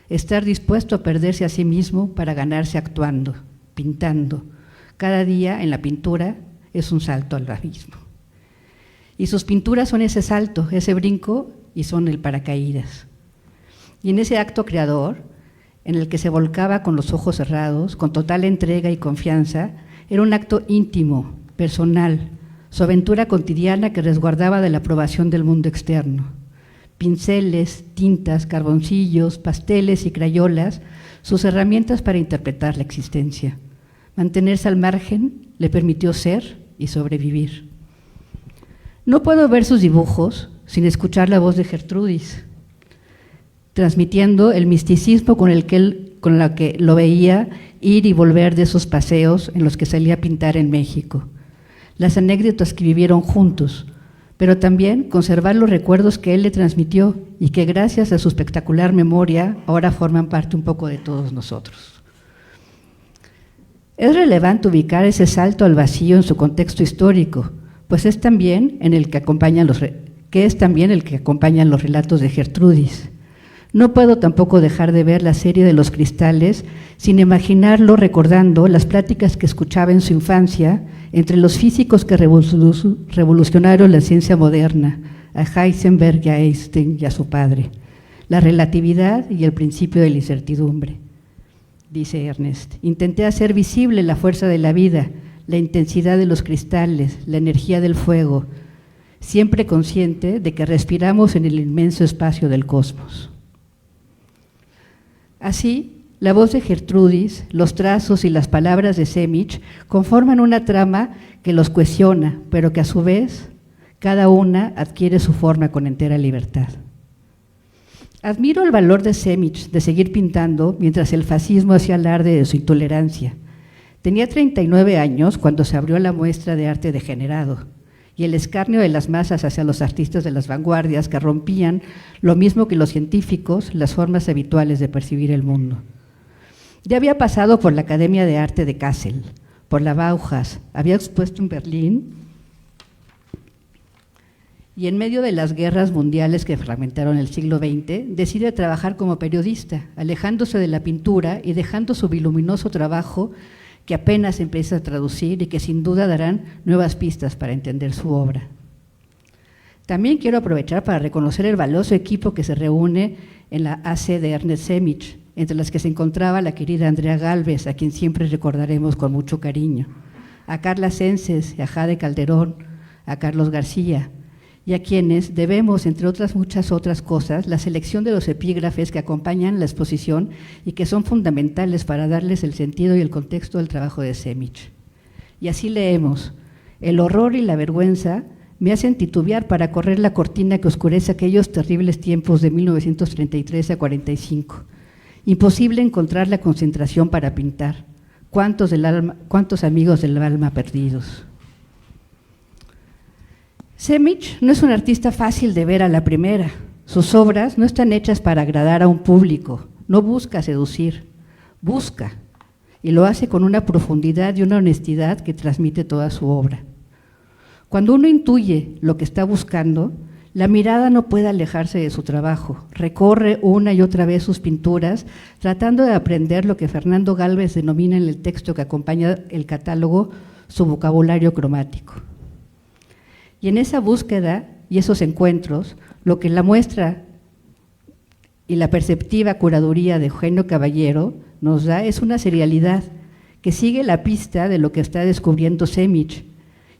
estar dispuesto a perderse a sí mismo para ganarse actuando, pintando. Cada día en la pintura es un salto al abismo. Y sus pinturas son ese salto, ese brinco, y son el paracaídas. Y en ese acto creador, en el que se volcaba con los ojos cerrados, con total entrega y confianza, era un acto íntimo, personal, su aventura cotidiana que resguardaba de la aprobación del mundo externo. Pinceles, tintas, carboncillos, pasteles y crayolas, sus herramientas para interpretar la existencia. Mantenerse al margen le permitió ser y sobrevivir. No puedo ver sus dibujos sin escuchar la voz de Gertrudis, transmitiendo el misticismo con la que lo veía ir y volver de esos paseos en los que salía a pintar en México. Las anécdotas que vivieron juntos, pero también conservar los recuerdos que él le transmitió y que gracias a su espectacular memoria ahora forman parte un poco de todos nosotros. Es relevante ubicar ese salto al vacío en su contexto histórico, pues es también el que acompañan los relatos de Gertrudis. No puedo tampoco dejar de ver la serie de los cristales sin imaginarlo recordando las pláticas que escuchaba en su infancia entre los físicos que revolucionaron la ciencia moderna, a Heisenberg y a Einstein y a su padre, la relatividad y el principio de la incertidumbre. Dice Ernest: intenté hacer visible la fuerza de la vida, la intensidad de los cristales, la energía del fuego, siempre consciente de que respiramos en el inmenso espacio del cosmos. Así, la voz de Gertrudis, los trazos y las palabras de Semic conforman una trama que los cohesiona, pero que a su vez cada una adquiere su forma con entera libertad. Admiro el valor de Semic de seguir pintando mientras el fascismo hacía alarde de su intolerancia. Tenía 39 años cuando se abrió la muestra de arte degenerado y el escarnio de las masas hacia los artistas de las vanguardias que rompían, lo mismo que los científicos, las formas habituales de percibir el mundo. Ya había pasado por la Academia de Arte de Kassel, por la Bauhaus, había expuesto en Berlín y en medio de las guerras mundiales que fragmentaron el siglo XX, decide trabajar como periodista, alejándose de la pintura y dejando su voluminoso trabajo que apenas empieza a traducir y que sin duda darán nuevas pistas para entender su obra. También quiero aprovechar para reconocer el valioso equipo que se reúne en la AC de Ernest Semic, entre las que se encontraba la querida Andrea Gálvez, a quien siempre recordaremos con mucho cariño, a Carla Senses, a Jade Calderón, a Carlos García, y a quienes debemos, entre otras muchas otras cosas, la selección de los epígrafes que acompañan la exposición y que son fundamentales para darles el sentido y el contexto del trabajo de Semič. Y así leemos: el horror y la vergüenza me hacen titubear para correr la cortina que oscurece aquellos terribles tiempos de 1933 a 45. Imposible encontrar la concentración para pintar. ¿Cuántos amigos del alma perdidos? Semič no es un artista fácil de ver a la primera. Sus obras no están hechas para agradar a un público, no busca seducir, busca, y lo hace con una profundidad y una honestidad que transmite toda su obra. Cuando uno intuye lo que está buscando, la mirada no puede alejarse de su trabajo, recorre una y otra vez sus pinturas, tratando de aprender lo que Fernando Gálvez denomina en el texto que acompaña el catálogo su vocabulario cromático. Y en esa búsqueda y esos encuentros, lo que la muestra y la perceptiva curaduría de Eugenio Caballero nos da es una serialidad que sigue la pista de lo que está descubriendo Semič,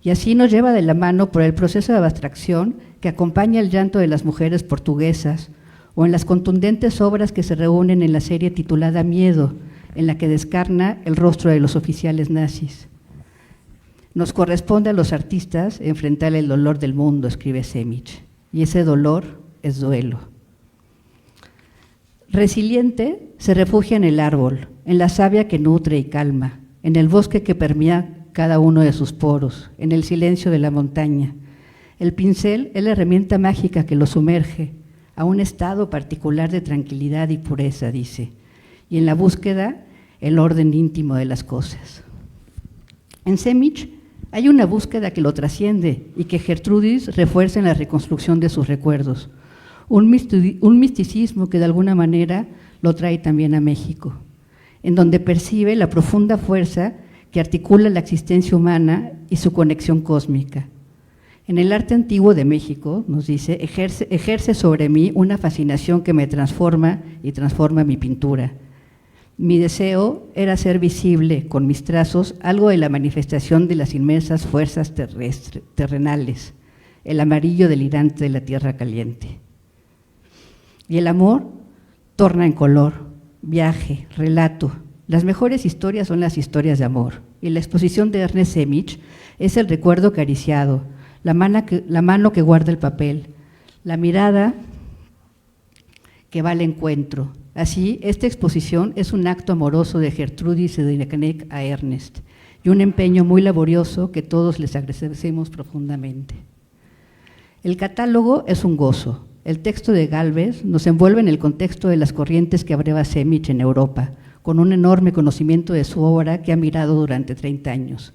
y así nos lleva de la mano por el proceso de abstracción que acompaña el llanto de las mujeres portuguesas, o en las contundentes obras que se reúnen en la serie titulada Miedo, en la que descarna el rostro de los oficiales nazis. Nos corresponde a los artistas enfrentar el dolor del mundo, escribe Semič, y ese dolor es duelo. Resiliente se refugia en el árbol, en la savia que nutre y calma, en el bosque que permea cada uno de sus poros, en el silencio de la montaña. El pincel es la herramienta mágica que lo sumerge a un estado particular de tranquilidad y pureza, dice, y en la búsqueda, el orden íntimo de las cosas. En Semič hay una búsqueda que lo trasciende y que Gertrudis refuerza en la reconstrucción de sus recuerdos, un misticismo que de alguna manera lo trae también a México, en donde percibe la profunda fuerza que articula la existencia humana y su conexión cósmica. En el arte antiguo de México, nos dice, ejerce sobre mí una fascinación que me transforma y transforma mi pintura. Mi deseo era hacer visible con mis trazos algo de la manifestación de las inmensas fuerzas terrenales, el amarillo delirante de la tierra caliente. Y el amor torna en color, viaje, relato. Las mejores historias son las historias de amor, y la exposición de Ernest Semič es el recuerdo acariciado, la mano que guarda el papel, la mirada que va al encuentro. Así, esta exposición es un acto amoroso de Gertrudis y de Canek a Ernest, y un empeño muy laborioso que todos les agradecemos profundamente. El catálogo es un gozo. El texto de Gálvez nos envuelve en el contexto de las corrientes que abreva Semič en Europa, con un enorme conocimiento de su obra que ha mirado durante 30 años.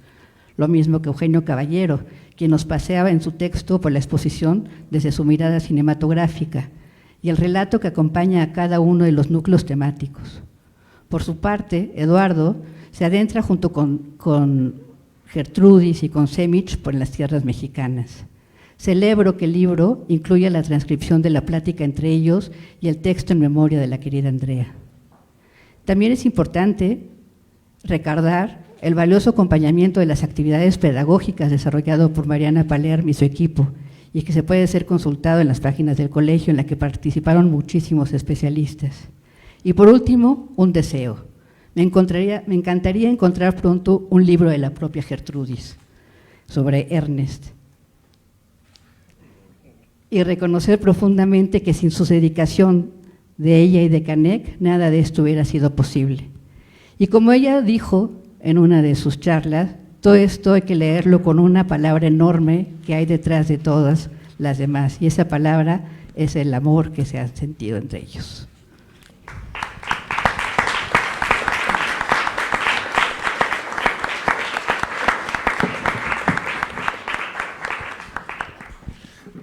Lo mismo que Eugenio Caballero, quien nos paseaba en su texto por la exposición desde su mirada cinematográfica y el relato que acompaña a cada uno de los núcleos temáticos. Por su parte, Eduardo se adentra junto con Gertrudis y con Semič por las tierras mexicanas. Celebro que el libro incluya la transcripción de la plática entre ellos y el texto en memoria de la querida Andrea. También es importante recordar el valioso acompañamiento de las actividades pedagógicas desarrollado por Mariana Palermo y su equipo, y que se puede ser consultado en las páginas del colegio, en la que participaron muchísimos especialistas. Y por último, un deseo. Me encantaría encontrar pronto un libro de la propia Gertrudis sobre Ernest, y reconocer profundamente que sin su dedicación de ella y de Canek, nada de esto hubiera sido posible. Y como ella dijo en una de sus charlas, todo esto hay que leerlo con una palabra enorme que hay detrás de todas las demás, y esa palabra es el amor que se ha sentido entre ellos.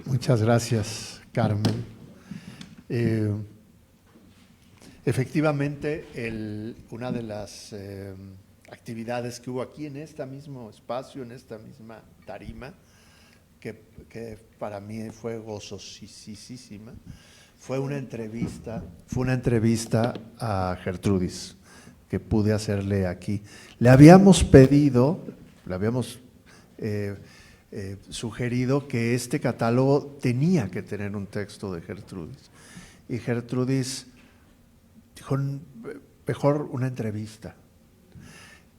Muchas gracias, Carmen. Efectivamente, una de las actividades que hubo aquí en este mismo espacio, en esta misma tarima, que para mí fue gozosísima, fue una entrevista a Gertrudis que pude hacerle aquí. Le habíamos pedido le habíamos sugerido que este catálogo tenía que tener un texto de Gertrudis. Y Gertrudis dijo, mejor una entrevista.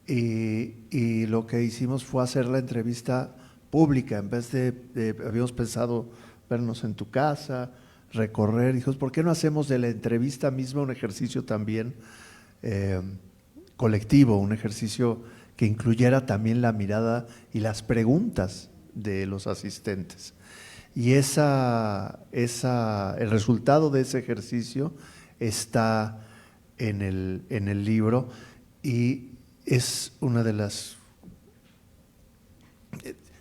Y lo que hicimos fue hacer la entrevista pública, en vez de habíamos pensado vernos en tu casa, recorrer, dijimos, ¿por qué no hacemos de la entrevista misma un ejercicio también colectivo, un ejercicio que incluyera también la mirada y las preguntas de los asistentes? Y el resultado de ese ejercicio está en el libro, y es una de las,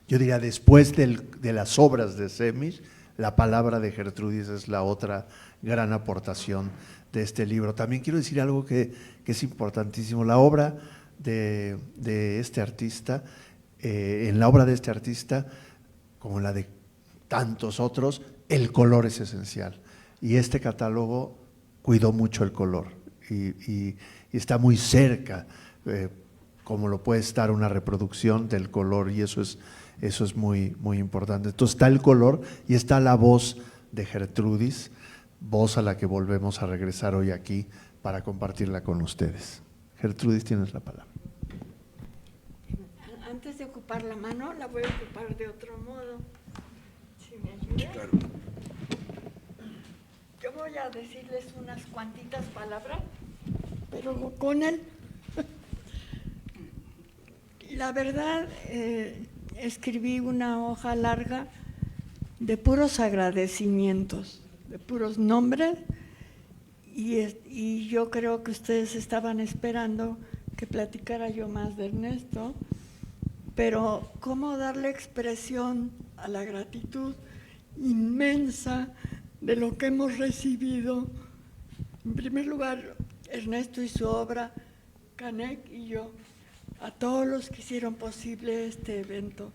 yo diría, después de las obras de Semich, la palabra de Gertrudis es la otra gran aportación de este libro. También quiero decir algo que es importantísimo. La obra de este artista, en la obra de este artista, como la de tantos otros, el color es esencial. Y este catálogo cuidó mucho el color y está muy cerca, como lo puede estar una reproducción del color, y eso es muy, muy importante. Entonces está el color y está la voz de Gertrudis, voz a la que volvemos a regresar hoy aquí para compartirla con ustedes. Gertrudis, tienes la palabra. Antes de ocupar la mano, la voy a ocupar de otro modo. Si me ayudan. Claro. Yo voy a decirles unas cuantitas palabras, pero con él. La verdad, escribí una hoja larga de puros agradecimientos, de puros nombres, y yo creo que ustedes estaban esperando que platicara yo más de Ernesto, pero cómo darle expresión a la gratitud inmensa de lo que hemos recibido. En primer lugar, Ernesto y su obra, Canek y yo, a todos los que hicieron posible este evento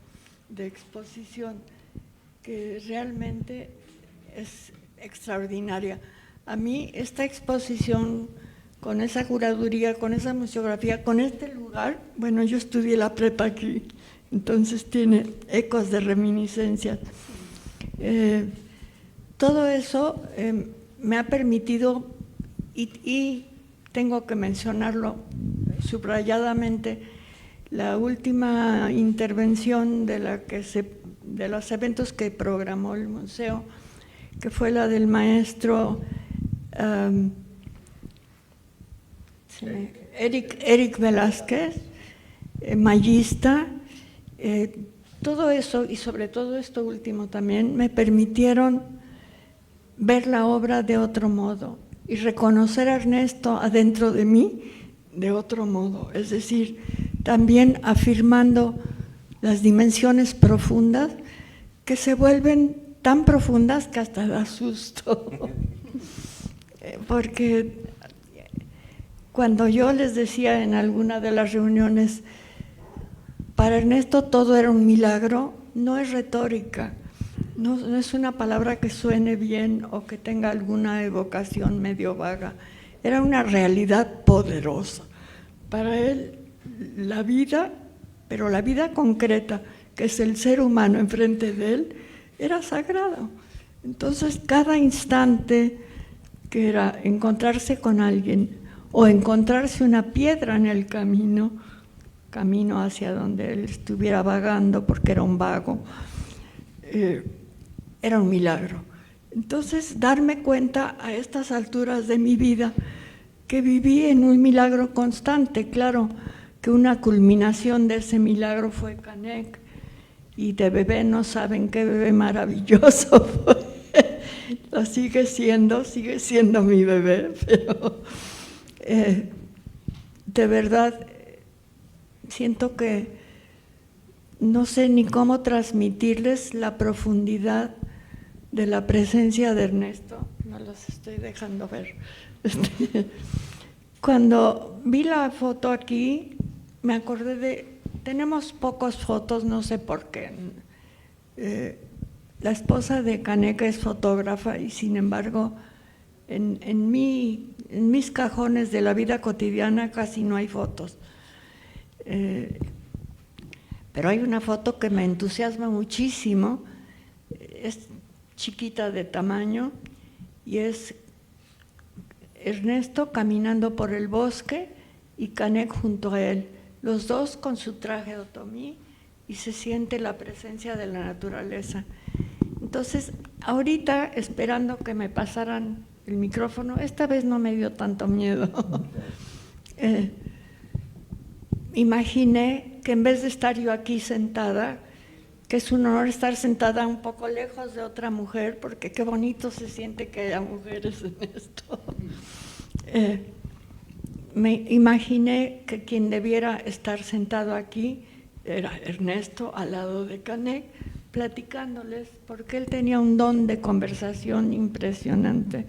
de exposición, que realmente es extraordinaria. A mí esta exposición, con esa curaduría, con esa museografía, con este lugar, bueno, yo estudié la prepa aquí, entonces tiene ecos de reminiscencias. Todo eso me ha permitido, y tengo que mencionarlo subrayadamente, la última intervención de los eventos que programó el museo, que fue la del maestro Eric Velázquez, mayista. Todo eso, y sobre todo esto último también, me permitieron ver la obra de otro modo y reconocer a Ernesto adentro de mí de otro modo, es decir, también afirmando las dimensiones profundas que se vuelven tan profundas que hasta da susto. Porque cuando yo les decía en alguna de las reuniones, para Ernesto todo era un milagro, no es retórica, no es una palabra que suene bien o que tenga alguna evocación medio vaga, era una realidad poderosa. Para él, la vida, pero la vida concreta, que es el ser humano enfrente de él, era sagrado. Entonces, cada instante que era encontrarse con alguien o encontrarse una piedra en el camino hacia donde él estuviera vagando, porque era un vago, era un milagro. Entonces, darme cuenta a estas alturas de mi vida que viví en un milagro constante. Claro que una culminación de ese milagro fue Canek, y de bebé no saben qué bebé maravilloso fue. Lo sigue siendo mi bebé, pero de verdad siento que no sé ni cómo transmitirles la profundidad de la presencia de Ernesto. No los estoy dejando ver. Cuando vi la foto aquí, me acordé tenemos pocas fotos, no sé por qué. La esposa de Canek es fotógrafa y sin embargo en mis cajones de la vida cotidiana casi no hay fotos. Pero hay una foto que me entusiasma muchísimo, es chiquita de tamaño y es Ernesto caminando por el bosque y Canek junto a él, los dos con su traje de otomí, y se siente la presencia de la naturaleza. Entonces, ahorita, esperando que me pasaran el micrófono, esta vez no me dio tanto miedo. Imaginé que en vez de estar yo aquí sentada, que es un honor estar sentada un poco lejos de otra mujer, porque qué bonito se siente que haya mujeres en esto. Me imaginé que quien debiera estar sentado aquí era Ernesto al lado de Canek, platicándoles, porque él tenía un don de conversación impresionante,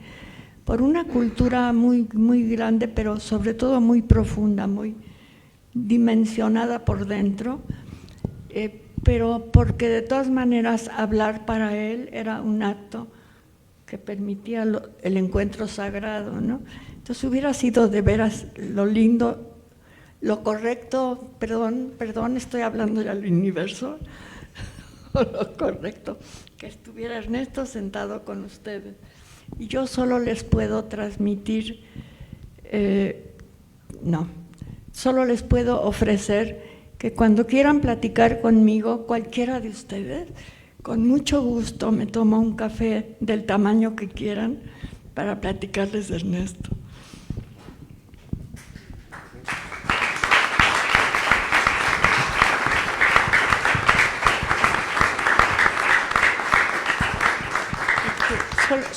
por una cultura muy, muy grande, pero sobre todo muy profunda, muy dimensionada por dentro, pero porque de todas maneras hablar para él era un acto que permitía el encuentro sagrado, ¿no? Entonces hubiera sido de veras lo lindo, lo correcto, perdón, estoy hablando ya al universo, lo correcto, que estuviera Ernesto sentado con ustedes. Y yo solo les puedo transmitir, solo les puedo ofrecer que cuando quieran platicar conmigo, cualquiera de ustedes, con mucho gusto me tomo un café del tamaño que quieran para platicarles de Ernesto.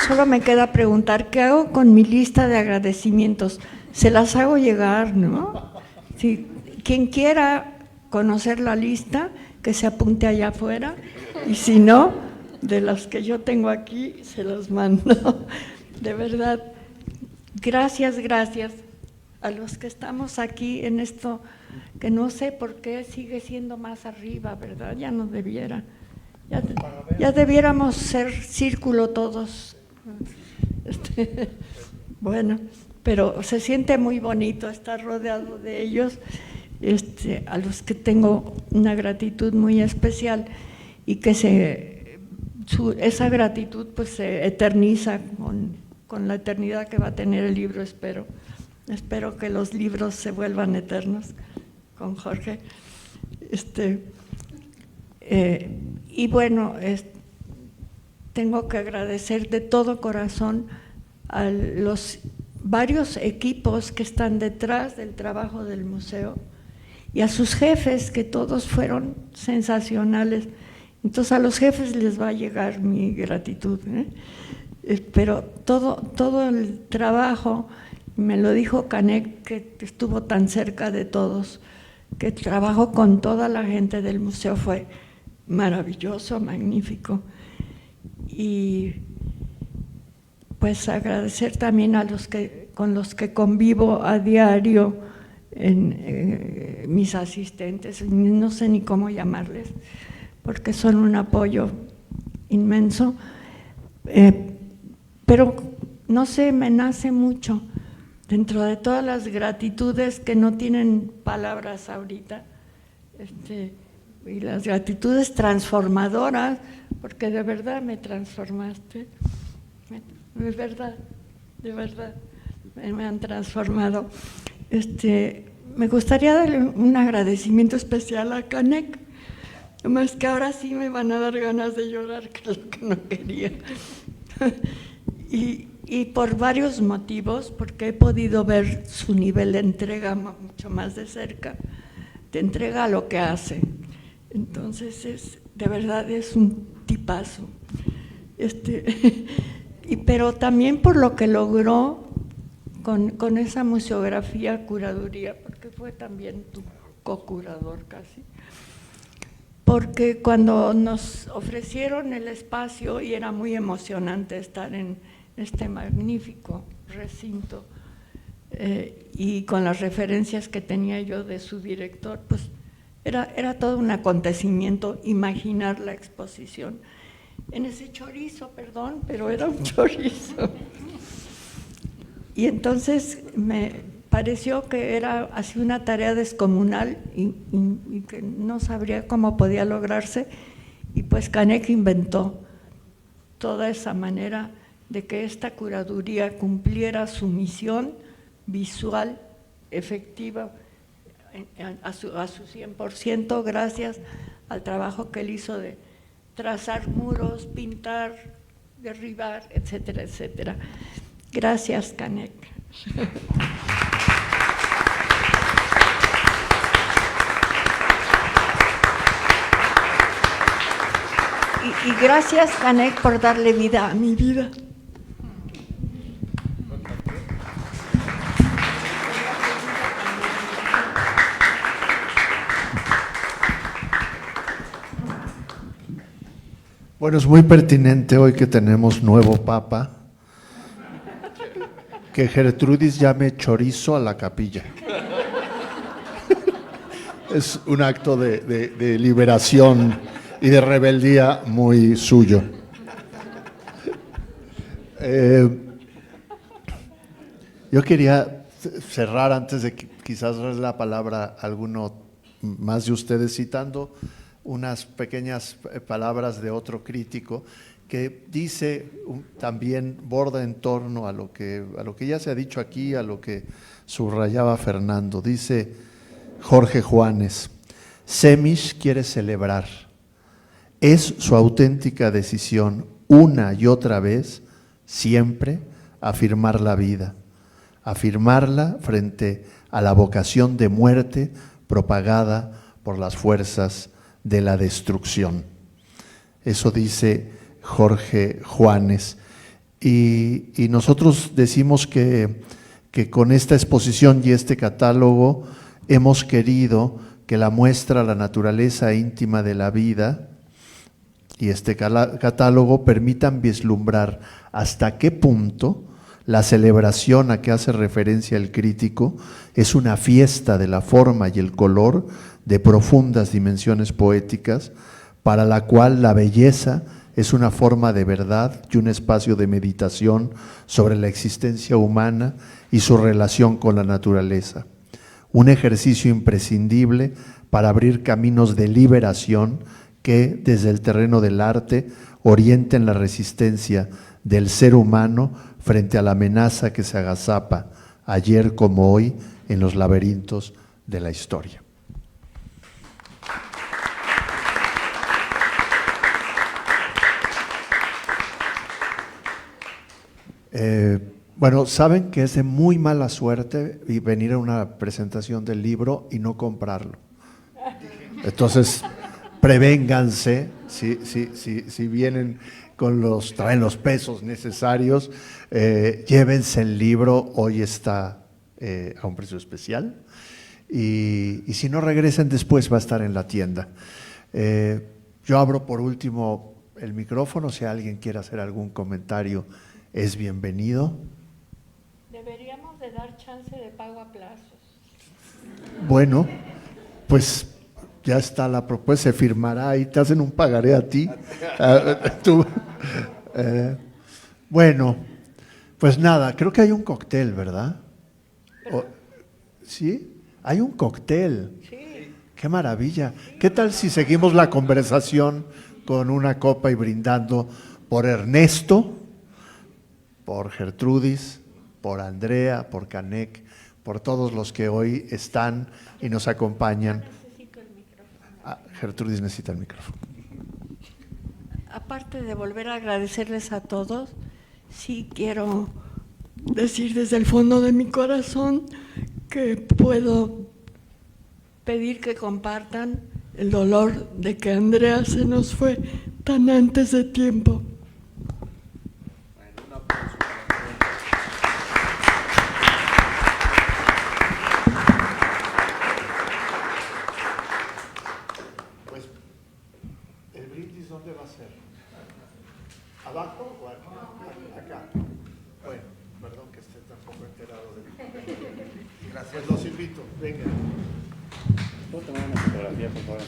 Solo me queda preguntar, ¿qué hago con mi lista de agradecimientos? Se las hago llegar, ¿no? Si quien quiera conocer la lista, que se apunte allá afuera, y si no, de las que yo tengo aquí, se las mando. De verdad, gracias a los que estamos aquí en esto, que no sé por qué sigue siendo más arriba, ¿verdad? Ya no debiera. Ya debiéramos ser círculo todos. Bueno, pero se siente muy bonito estar rodeado de ellos, a los que tengo una gratitud muy especial y que esa gratitud pues se eterniza con la eternidad que va a tener el libro, espero. Espero que los libros se vuelvan eternos con Jorge. Y bueno, tengo que agradecer de todo corazón a los varios equipos que están detrás del trabajo del museo y a sus jefes, que todos fueron sensacionales. Entonces a los jefes les va a llegar mi gratitud, pero todo el trabajo, me lo dijo Canek, que estuvo tan cerca de todos, que el trabajo con toda la gente del museo fue maravilloso, magnífico. Y pues agradecer también a con los que convivo a diario, mis asistentes, no sé ni cómo llamarles, porque son un apoyo inmenso, pero no sé, me nace mucho, dentro de todas las gratitudes que no tienen palabras ahorita, y las gratitudes transformadoras, porque de verdad me transformaste, de verdad, me han transformado. Me gustaría darle un agradecimiento especial a Canek, más que ahora sí me van a dar ganas de llorar, que es lo que no quería. Y por varios motivos, porque he podido ver su nivel de entrega mucho más de cerca, de entrega a lo que hace. Entonces, de verdad es un tipazo. Pero también por lo que logró con esa museografía, curaduría, porque fue también tu co-curador casi. Porque cuando nos ofrecieron el espacio, y era muy emocionante estar en este magnífico recinto, y con las referencias que tenía yo de su director, pues era todo un acontecimiento imaginar la exposición en ese chorizo, perdón, pero era un chorizo. Y entonces pareció que era así una tarea descomunal y que no sabría cómo podía lograrse, y pues Canek inventó toda esa manera de que esta curaduría cumpliera su misión visual, efectiva, a su 100%, gracias al trabajo que él hizo de trazar muros, pintar, derribar, etcétera, etcétera. Gracias, Canek. Y gracias, Canek, por darle vida a mi vida. Bueno, es muy pertinente hoy que tenemos nuevo papa, que Gertrudis llame chorizo a la capilla. Es un acto de liberación y de rebeldía muy suyo. Yo quería cerrar, antes de que quizás darle la palabra a alguno más de ustedes, citando unas pequeñas palabras de otro crítico que dice, también borda en torno a lo que ya se ha dicho aquí, a lo que subrayaba Fernando. Dice Jorge Juanes: Semish quiere celebrar. Es su auténtica decisión, una y otra vez, siempre, afirmar la vida, afirmarla frente a la vocación de muerte propagada por las fuerzas de la destrucción. Eso dice Jorge Juanes. Y nosotros decimos que con esta exposición y este catálogo hemos querido que la muestra La naturaleza íntima de la vida y este catálogo permitan vislumbrar hasta qué punto la celebración a que hace referencia el crítico es una fiesta de la forma y el color de profundas dimensiones poéticas, para la cual la belleza es una forma de verdad y un espacio de meditación sobre la existencia humana y su relación con la naturaleza. Un ejercicio imprescindible para abrir caminos de liberación que, desde el terreno del arte, orienten la resistencia del ser humano frente a la amenaza que se agazapa, ayer como hoy, en los laberintos de la historia. Bueno, saben que es de muy mala suerte venir a una presentación del libro y no comprarlo. Entonces, prevénganse, si vienen traen los pesos necesarios, llévense el libro, hoy está a un precio especial, y si no regresen después va a estar en la tienda. Yo abro por último el micrófono, si alguien quiere hacer algún comentario es bienvenido. Deberíamos de dar chance de pago a plazos. Bueno, pues ya está la propuesta, se firmará y te hacen un pagaré a ti. Bueno, pues nada, creo que hay un cóctel, ¿verdad? ¿Sí? Hay un cóctel. Sí. ¡Qué maravilla! ¿Qué tal si seguimos la conversación con una copa y brindando por Ernesto, por Gertrudis, por Andrea, por Canek, por todos los que hoy están y nos acompañan? Necesito el micrófono. Gertrudis necesita el micrófono. Aparte de volver a agradecerles a todos, sí quiero decir desde el fondo de mi corazón que puedo pedir que compartan el dolor de que Andrea se nos fue tan antes de tiempo. Pues, ¿el brindis dónde va a ser? ¿Abajo o acá? Acá. Bueno, perdón que esté tampoco enterado de... Gracias. Pues los invito, venga. ¿Puedo tomar una fotografía, por favor?